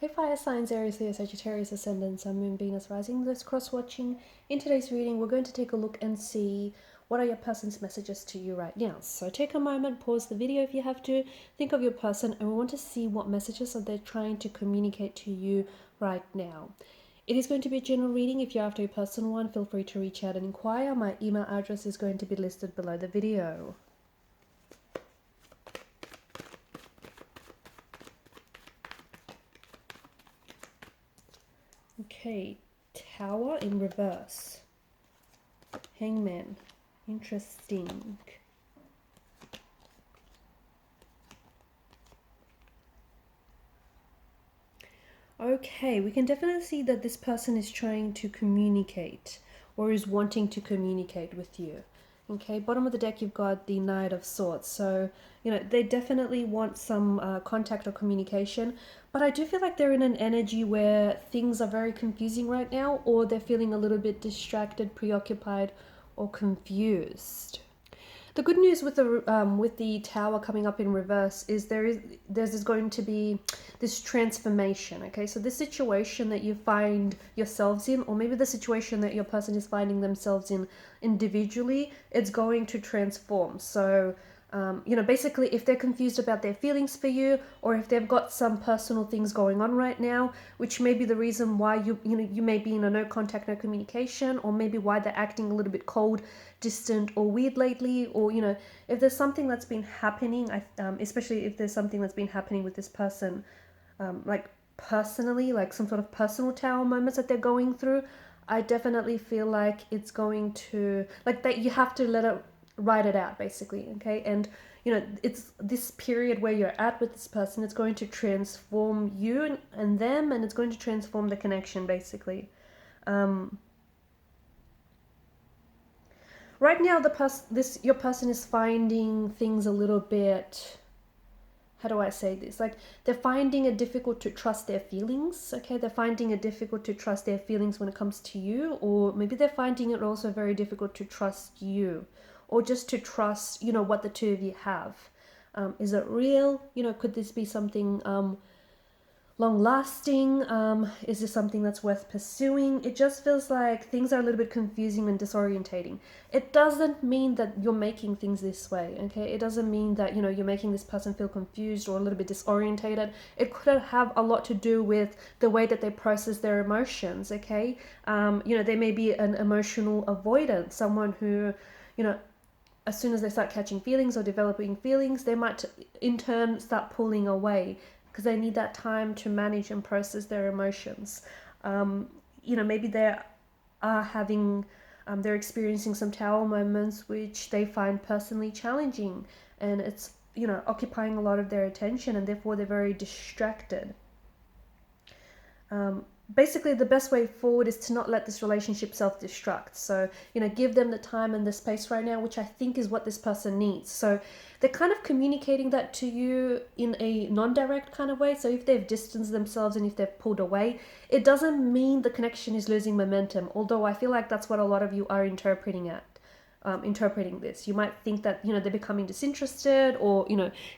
Hey fire signs, Aries, Leo, Sagittarius, Ascendant, Sun, Moon, Venus, Rising. Let's cross-watching. In today's reading, we're going to take a look and see what are your person's messages to you right now. So take a moment, pause the video if you have to, think of your person, and we want to see what messages are they trying to communicate to you right now. It is going to be a general reading. If you're after a personal one, feel free to reach out and inquire. My email address is going to be listed below the video. Okay, Tower in reverse. Hangman. Interesting. Okay, we can definitely see that this person is trying to communicate or is wanting to communicate with you. Okay, bottom of the deck, you've got the Knight of Swords. So, they definitely want some contact or communication. But I do feel like they're in an energy where things are very confusing right now, or they're feeling a little bit distracted, preoccupied, or confused. The good news with the Tower coming up in reverse is there's going to be this transformation. Okay, so this situation that you find yourselves in, or maybe the situation that your person is finding themselves in individually, it's going to transform. So basically, if they're confused about their feelings for you, or if they've got some personal things going on right now, which may be the reason why you may be in a no contact, no communication, or maybe why they're acting a little bit cold, distant, or weird lately, or if there's something that's been happening, especially if there's something that's been happening with this person, like personally, like some sort of personal tower moments that they're going through, I definitely feel like it's going to, like, that you have to write it out, basically. Okay, and it's this period where you're at with this person, it's going to transform you and them, and it's going to transform the connection, basically. Right now, your person is finding things a little bit, how do I say this? Like, they're finding it difficult to trust their feelings. Okay, they're finding it difficult to trust their feelings when it comes to you, or maybe they're finding it also very difficult to trust you, or just to trust, what the two of you have. Is it real? Could this be something long lasting? Is this something that's worth pursuing? It just feels like things are a little bit confusing and disorientating. It doesn't mean that you're making things this way, okay? It doesn't mean that you're making this person feel confused or a little bit disorientated. It could have a lot to do with the way that they process their emotions, okay? They may be an emotional avoidant, someone who as soon as they start catching feelings or developing feelings, they might in turn start pulling away, because they need that time to manage and process their emotions. Maybe they are having, they're experiencing some tower moments which they find personally challenging, and it's, occupying a lot of their attention, and therefore they're very distracted. Basically, the best way forward is to not let this relationship self-destruct. So, give them the time and the space right now, which I think is what this person needs. So they're kind of communicating that to you in a non-direct kind of way. So if they've distanced themselves and if they've pulled away, it doesn't mean the connection is losing momentum. Although I feel like that's what a lot of you are interpreting this. You might think that they're becoming disinterested, or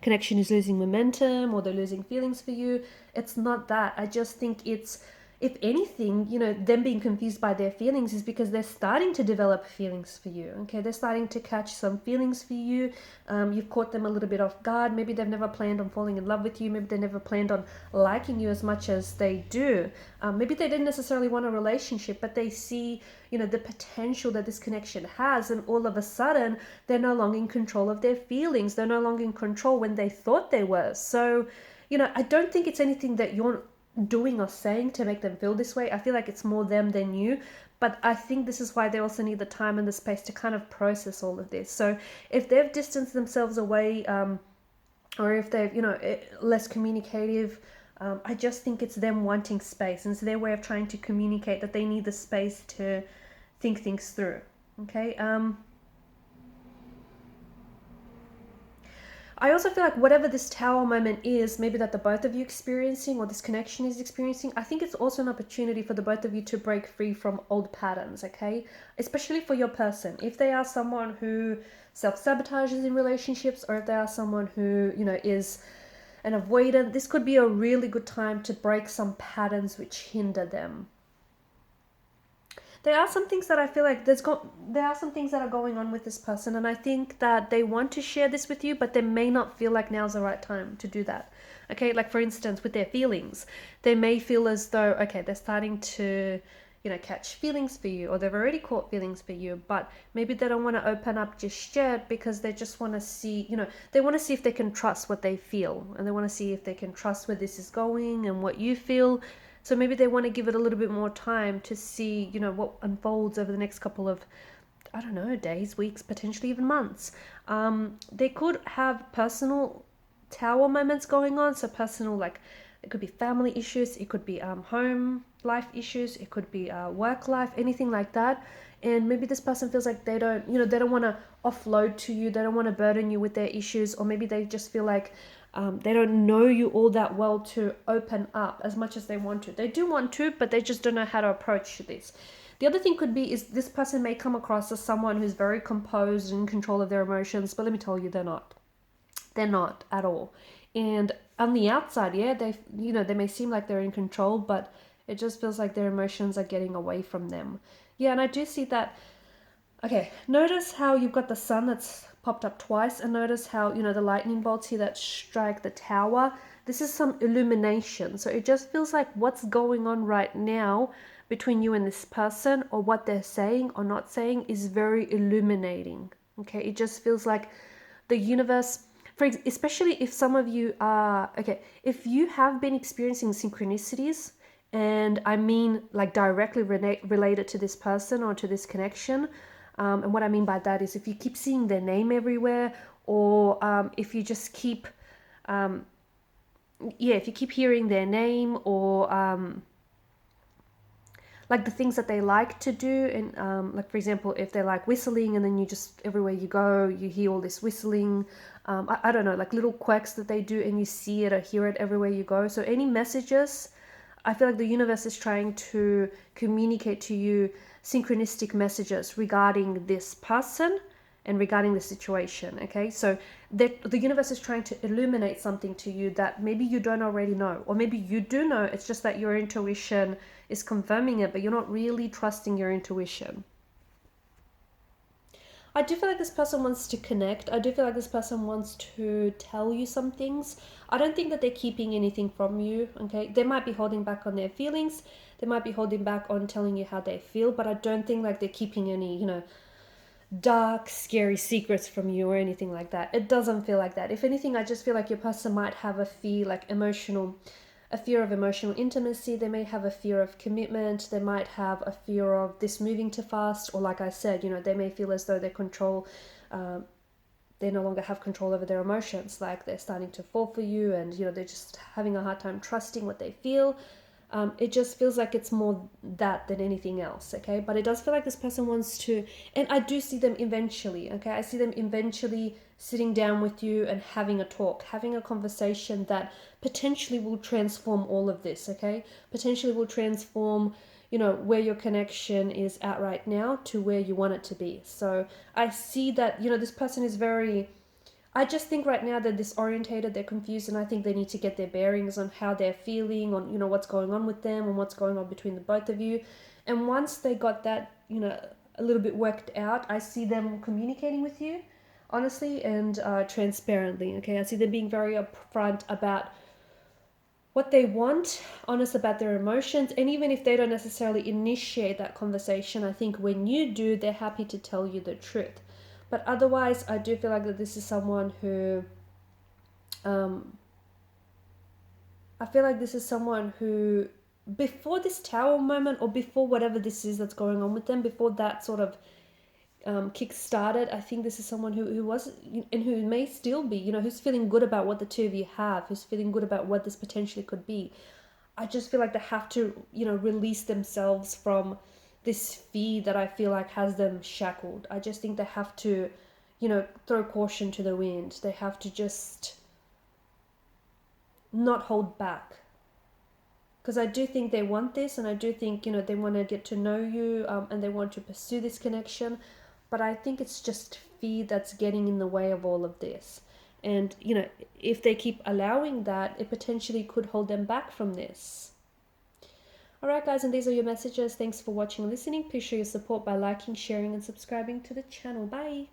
connection is losing momentum, or they're losing feelings for you. It's not that. I just think it's, if anything, them being confused by their feelings is because they're starting to develop feelings for you. Okay, they're starting to catch some feelings for you. You've caught them a little bit off guard. Maybe they've never planned on falling in love with you. Maybe they never planned on liking you as much as they do. Maybe they didn't necessarily want a relationship, but they see the potential that this connection has, and all of a sudden they're no longer in control of their feelings. They're no longer in control when they thought they were. So I don't think it's anything that you're doing or saying to make them feel this way. I feel like it's more them than you, but I think this is why they also need the time and the space to kind of process all of this. So if they've distanced themselves away, or if they've less communicative, I just think it's them wanting space, and it's their way of trying to communicate that they need the space to think things through. Okay. I also feel like whatever this tower moment is, maybe that the both of you experiencing, or this connection is experiencing, I think it's also an opportunity for the both of you to break free from old patterns, okay? Especially for your person. If they are someone who self-sabotages in relationships, or if they are someone who, is and avoidant. This could be a really good time to break some patterns which hinder them. There are some things that I feel like there are some things that are going on with this person, and I think that they want to share this with you, but they may not feel like now's the right time to do that. Okay, like for instance, with their feelings, they may feel as though, okay, they're starting to, catch feelings for you, or they've already caught feelings for you, but maybe they don't want to open up just yet because they just want to see, they want to see if they can trust what they feel, and they want to see if they can trust where this is going and what you feel. So maybe they want to give it a little bit more time to see, what unfolds over the next couple of, I don't know, days, weeks, potentially even months. They could have personal tower moments going on. So personal, like it could be family issues, it could be home life issues, it could be work life, anything like that. And maybe this person feels like they don't want to offload to you, they don't want to burden you with their issues, or maybe they just feel like they don't know you all that well to open up as much as they want to. They do want to, but they just don't know how to approach this. The other thing could be is this person may come across as someone who's very composed and in control of their emotions, but let me tell you, they're not. They're not at all. And on the outside, yeah, they may seem like they're in control, but it just feels like their emotions are getting away from them. Yeah, and I do see that. Okay, notice how you've got the sun that's popped up twice, and notice how, the lightning bolts here that strike the tower. This is some illumination. So it just feels like what's going on right now between you and this person, or what they're saying or not saying, is very illuminating. Okay, it just feels like the universe, especially if some of you are, if you have been experiencing synchronicities, and I mean like directly related to this person or to this connection. And what I mean by that is if you keep seeing their name everywhere, or if you just keep, if you keep hearing their name, or like the things that they like to do, and like for example, if they like whistling, and then you just, everywhere you go, you hear all this whistling. I don't know, like little quirks that they do, and you see it or hear it everywhere you go. So any messages, I feel like the universe is trying to communicate to you synchronistic messages regarding this person and regarding the situation. Okay, so the universe is trying to illuminate something to you that maybe you don't already know, or maybe you do know, it's just that your intuition is confirming it, but you're not really trusting your intuition. I do feel like this person wants to connect. I do feel like this person wants to tell you some things. I don't think that they're keeping anything from you, okay? They might be holding back on their feelings. They might be holding back on telling you how they feel, but I don't think like they're keeping any, dark, scary secrets from you or anything like that. It doesn't feel like that. If anything, I just feel like your person might have a fear of emotional intimacy. They may have a fear of commitment. They might have a fear of this moving too fast, or like I said, they may feel as though they no longer have control over their emotions, like they're starting to fall for you, and they're just having a hard time trusting what they feel. It just feels like it's more that than anything else, okay? But it does feel like this person wants to, and I do see them eventually, okay? I see them eventually sitting down with you and having a talk, having a conversation that potentially will transform all of this, okay? Potentially will transform, where your connection is at right now to where you want it to be. So I see that, this person is I just think right now they're disorientated, they're confused, and I think they need to get their bearings on how they're feeling, on, what's going on with them and what's going on between the both of you. And once they got that, a little bit worked out, I see them communicating with you, honestly and transparently, okay? I see them being very upfront about what they want, honest about their emotions, and even if they don't necessarily initiate that conversation, I think when you do, they're happy to tell you the truth. But otherwise, I do feel like that this is someone who, before this tower moment, or before whatever this is that's going on with them, before that sort of kick started, I think this is someone who was, and who may still be, who's feeling good about what the two of you have, who's feeling good about what this potentially could be. I just feel like they have to, release themselves from this fear that I feel like has them shackled. I just think they have to, throw caution to the wind. They have to just not hold back. Because I do think they want this, and I do think, they want to get to know you, and they want to pursue this connection. But I think it's just fear that's getting in the way of all of this. And, you know, if they keep allowing that, it potentially could hold them back from this. Alright guys, and these are your messages. Thanks for watching and listening. Please show your support by liking, sharing and subscribing to the channel. Bye!